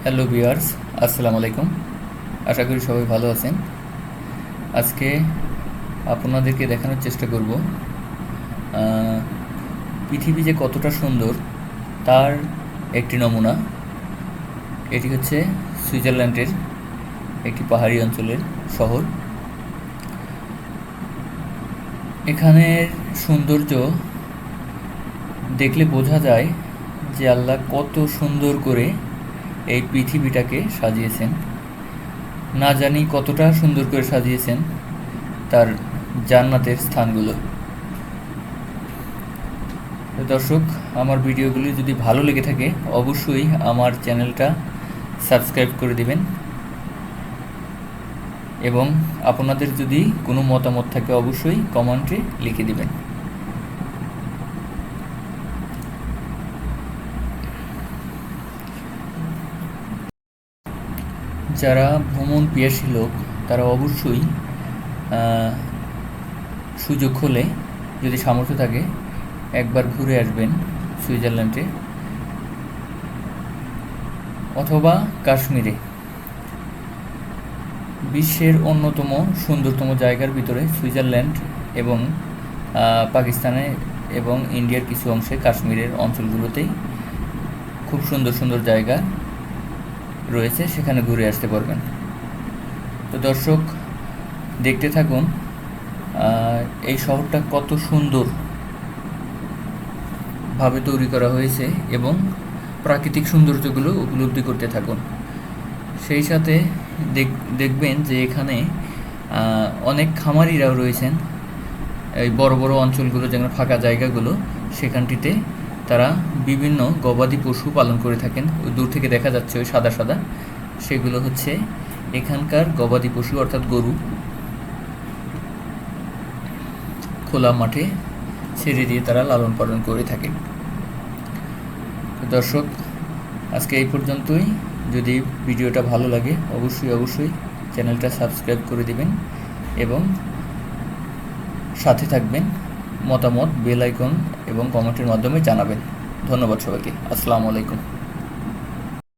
Hello viewers, আসসালামু আলাইকুম। আশা করি সবাই ভালো আছেন। আজকে আপনাদেরকে দেখানোর চেষ্টা করব পৃথিবী যে কতটা সুন্দর তার একটি নমুনা। এটি হচ্ছে সুইজারল্যান্ডের একটি পাহাড়ি অঞ্চলের শহর। এখানের সৌন্দর্য দেখলে বোঝা যায় যে আল্লাহ কত সুন্দর করে এই পৃথিবীটাকে সাজিয়েছেন। না জানি কতটা সুন্দর করে সাজিয়েছেন তার জান্নাতের স্থানগুলো। তো দর্শক, আমার ভিডিওগুলি যদি ভালো লেগে থাকে অবশ্যই আমার চ্যানেলটা সাবস্ক্রাইব করে দিবেন এবং আপনাদের যদি কোনো মতামত থাকে অবশ্যই কমেন্টে লিখে দিবেন। যারা ভ্রমণ পিয়াসী লোক তারা অবশ্যই সুযোগ হলে, যদি সামর্থ্য থাকে, একবার ঘুরে আসবেন সুইজারল্যান্ডে অথবা কাশ্মীরে। বিশ্বের অন্যতম সুন্দরতম জায়গার ভিতরে সুইজারল্যান্ড এবং পাকিস্তানে এবং ইন্ডিয়ার কিছু অংশে কাশ্মীরের অঞ্চলগুলোতেই খুব সুন্দর সুন্দর জায়গা রয়েছে, সেখানে ঘুরে আসতে পারবেন। তো দর্শক, দেখতে থাকুন এই শহরটা কত সুন্দরভাবে তৈরি করা হয়েছে এবং প্রাকৃতিক সৌন্দর্যগুলো উপলব্ধি করতে থাকুন। সেই সাথে দেখবেন যে এখানে অনেক খামারিরাও রয়েছেন। এই বড় বড় অঞ্চলগুলো, যেমন ফাঁকা জায়গাগুলো, সেখানটিতে তারা বিভিন্ন গবাদি পশু পালন করে থাকেন। ওই দূর থেকে দেখা যাচ্ছে ওই সাদা সাদা, সেগুলো হচ্ছে এখানকার গবাদি পশু, অর্থাৎ গরু। খোলা মাঠে ছেড়ে দিয়ে তারা লালন পালন করে থাকেন। দর্শক, আজকে এই পর্যন্তই। যদি ভিডিওটা ভালো লাগে অবশ্যই চ্যানেলটা সাবস্ক্রাইব করে দিবেন এবং সাথে থাকবেন। মতামত বেল আইকন এবং কমেন্টের মাধ্যমে জানাবেন। ধন্যবাদ সবাইকে। আসসালামু আলাইকুম।